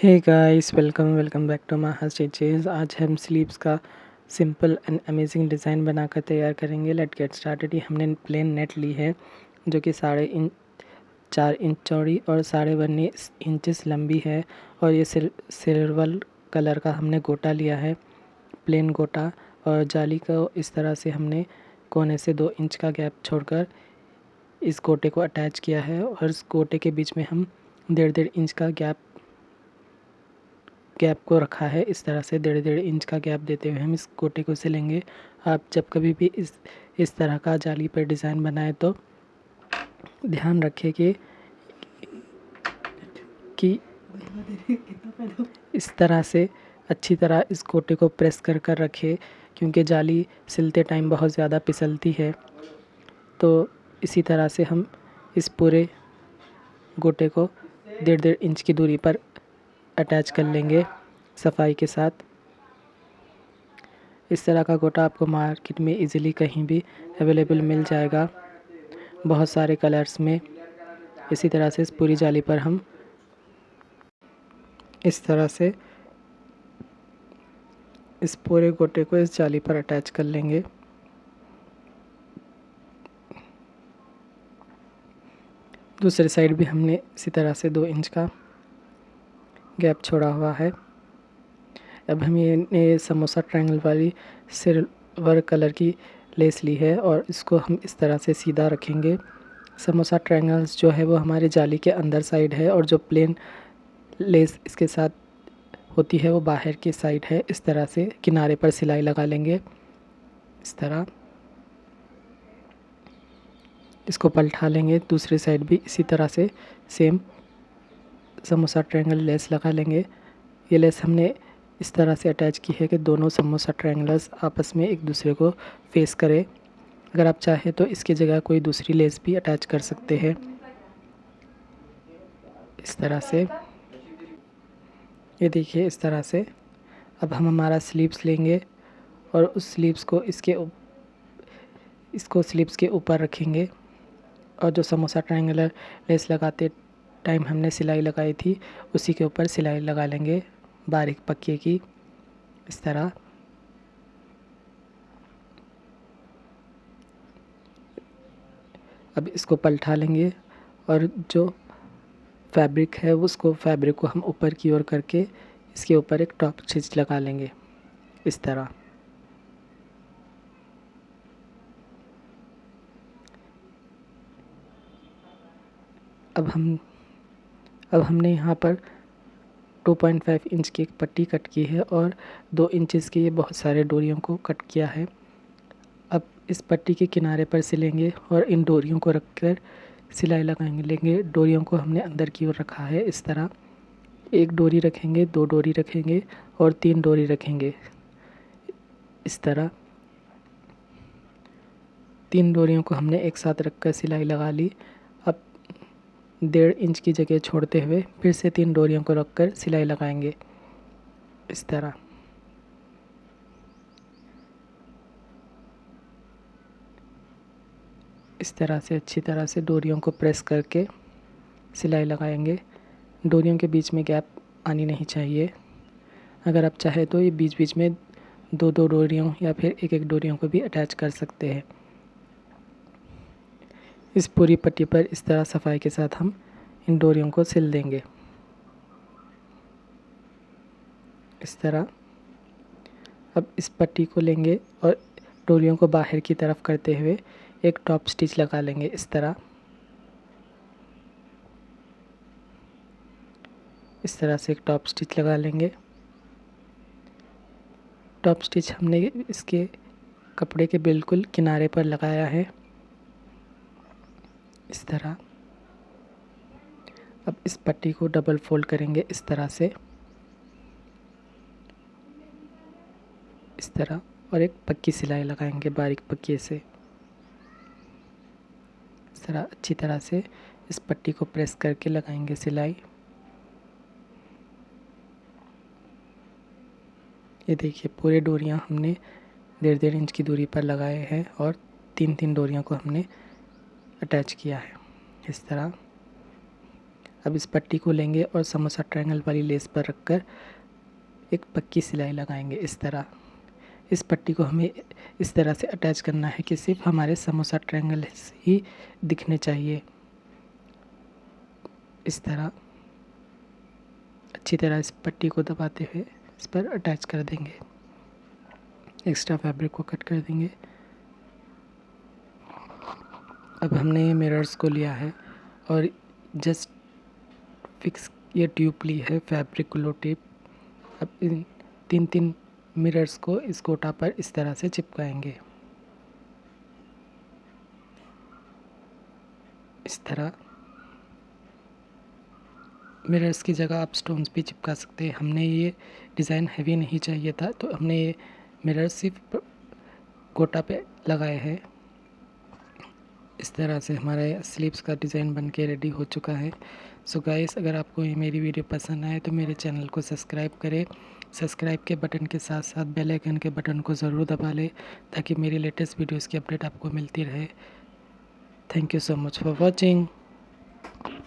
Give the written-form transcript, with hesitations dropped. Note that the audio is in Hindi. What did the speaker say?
Hey guys, welcome welcome back to my stitches. आज हम स्लीव्स का सिंपल एंड अमेजिंग डिज़ाइन बनाकर तैयार करेंगे। Let get started. ये हमने प्लेन नेट ली है जो कि 4.5 इंच चौड़ी और 1.5 इंचेस लंबी है। और ये सिल्वर कलर का हमने गोटा लिया है, प्लेन गोटा। और जाली को इस तरह से हमने कोने से 2 इंच का गैप छोड़कर इस गोटे को अटैच किया है। और इस गोटे के बीच में हम 1.5 इंच का गैप को रखा है। इस तरह से 1.5 इंच का गैप देते हुए हम इस गोटे को सिलेंगे। आप जब कभी भी इस तरह का जाली पर डिज़ाइन बनाए तो ध्यान रखें कि इस तरह से अच्छी तरह इस गोटे को प्रेस कर कर रखें, क्योंकि जाली सिलते टाइम बहुत ज़्यादा फिसलती है। तो इसी तरह से हम इस पूरे गोटे को 1.5 इंच की दूरी पर अटैच कर लेंगे सफाई के साथ। इस तरह का गोटा आपको मार्केट में इजीली कहीं भी अवेलेबल मिल जाएगा, बहुत सारे कलर्स में। इसी तरह से इस पूरी जाली पर हम इस तरह से इस पूरे गोटे को इस जाली पर अटैच कर लेंगे। दूसरी साइड भी हमने इसी तरह से 2 इंच का गैप छोड़ा हुआ है। अब हम ये समोसा ट्रायंगल वाली सिल्वर कलर की लेस ली है और इसको हम इस तरह से सीधा रखेंगे। समोसा ट्रायंगल्स जो है वो हमारे जाली के अंदर साइड है, और जो प्लेन लेस इसके साथ होती है वो बाहर की साइड है। इस तरह से किनारे पर सिलाई लगा लेंगे। इस तरह इसको पलटा लेंगे। दूसरी साइड भी इसी तरह से सेम समोसा ट्रायंगल लेस लगा लेंगे। ये लेस हमने इस तरह से अटैच की है कि दोनों समोसा ट्रायंगल्स आपस में एक दूसरे को फेस करें। अगर आप चाहें तो इसकी जगह कोई दूसरी लेस भी अटैच कर सकते हैं। इस तरह से ये देखिए, इस तरह से अब हम हमारा स्लीव्स लेंगे और उस स्लीव्स को इसको स्लीव्स के ऊपर रखेंगे। और जो समोसा ट्रायंगुलर लेस लगाते टाइम हमने सिलाई लगाई थी उसी के ऊपर सिलाई लगा लेंगे बारीक पक्के की। इस तरह अब इसको पलटा लेंगे और जो फैब्रिक है उसको फैब्रिक को हम ऊपर की ओर करके इसके ऊपर एक टॉप स्टिच लगा लेंगे। इस तरह अब हमने यहाँ पर 2.5 इंच की एक पट्टी कट की है और 2 इंचेस के ये बहुत सारे डोरियों को कट किया है। अब इस पट्टी के किनारे पर सिलेंगे और इन डोरियों को रखकर सिलाई लगाएंगे। डोरियों को हमने अंदर की ओर रखा है। इस तरह 1 डोरी रखेंगे, 2 डोरी रखेंगे और 3 डोरी रखेंगे। इस तरह 3 डोरियों को हमने एक साथ रखकर सिलाई लगा ली। अब 1.5 इंच की जगह छोड़ते हुए फिर से 3 डोरियों को रखकर सिलाई लगाएंगे। इस तरह से अच्छी तरह से डोरियों को प्रेस करके सिलाई लगाएंगे। डोरियों के बीच में गैप आनी नहीं चाहिए। अगर आप चाहे तो ये बीच बीच में 2-2 डोरियों या फिर 1-1 डोरियों को भी अटैच कर सकते हैं। इस पूरी पट्टी पर इस तरह सफाई के साथ हम इन डोरियों को सिल देंगे। इस तरह अब इस पट्टी को लेंगे और डोरियों को बाहर की तरफ करते हुए एक टॉप स्टिच लगा लेंगे। इस तरह से एक टॉप स्टिच लगा लेंगे। टॉप स्टिच हमने इसके कपड़े के बिल्कुल किनारे पर लगाया है। इस तरह अब इस पट्टी को डबल फोल्ड करेंगे। इस तरह और एक पक्की सिलाई लगाएंगे बारीक पक्के से। इस तरह अच्छी तरह से इस पट्टी को प्रेस करके लगाएंगे सिलाई। ये देखिए, पूरे डोरियां हमने 1.5 इंच की दूरी पर लगाए हैं और 3-3 डोरियों को हमने अटैच किया है। इस तरह अब इस पट्टी को लेंगे और समोसा ट्रायंगल वाली लेस पर रखकर एक पक्की सिलाई लगाएंगे इस तरह। इस पट्टी को हमें इस तरह से अटैच करना है कि सिर्फ हमारे समोसा ट्रायंगल ही दिखने चाहिए। इस तरह अच्छी तरह इस पट्टी को दबाते हुए इस पर अटैच कर देंगे। एक्स्ट्रा फैब्रिक को कट कर देंगे। अब हमने ये मिरर्स को लिया है और जस्ट फिक्स ये ट्यूब ली है फैब्रिक ग्लू टेप। अब इन 3 मिरर्स को इस गोटा पर इस तरह से चिपकाएंगे। इस तरह मिरर्स की जगह आप स्टोन्स भी चिपका सकते हैं। हमने ये डिज़ाइन हैवी नहीं चाहिए था तो हमने ये मिरर्स सिर्फ गोटा पे लगाए हैं। इस तरह से हमारा स्लीव्स का डिज़ाइन बन के रेडी हो चुका है। सो गाइस, अगर आपको ये मेरी वीडियो पसंद आए तो मेरे चैनल को सब्सक्राइब करें। सब्सक्राइब के बटन के साथ साथ बेल आइकन के बटन को ज़रूर दबा लें ताकि मेरी लेटेस्ट वीडियोस की अपडेट आपको मिलती रहे। Thank you so much for watching.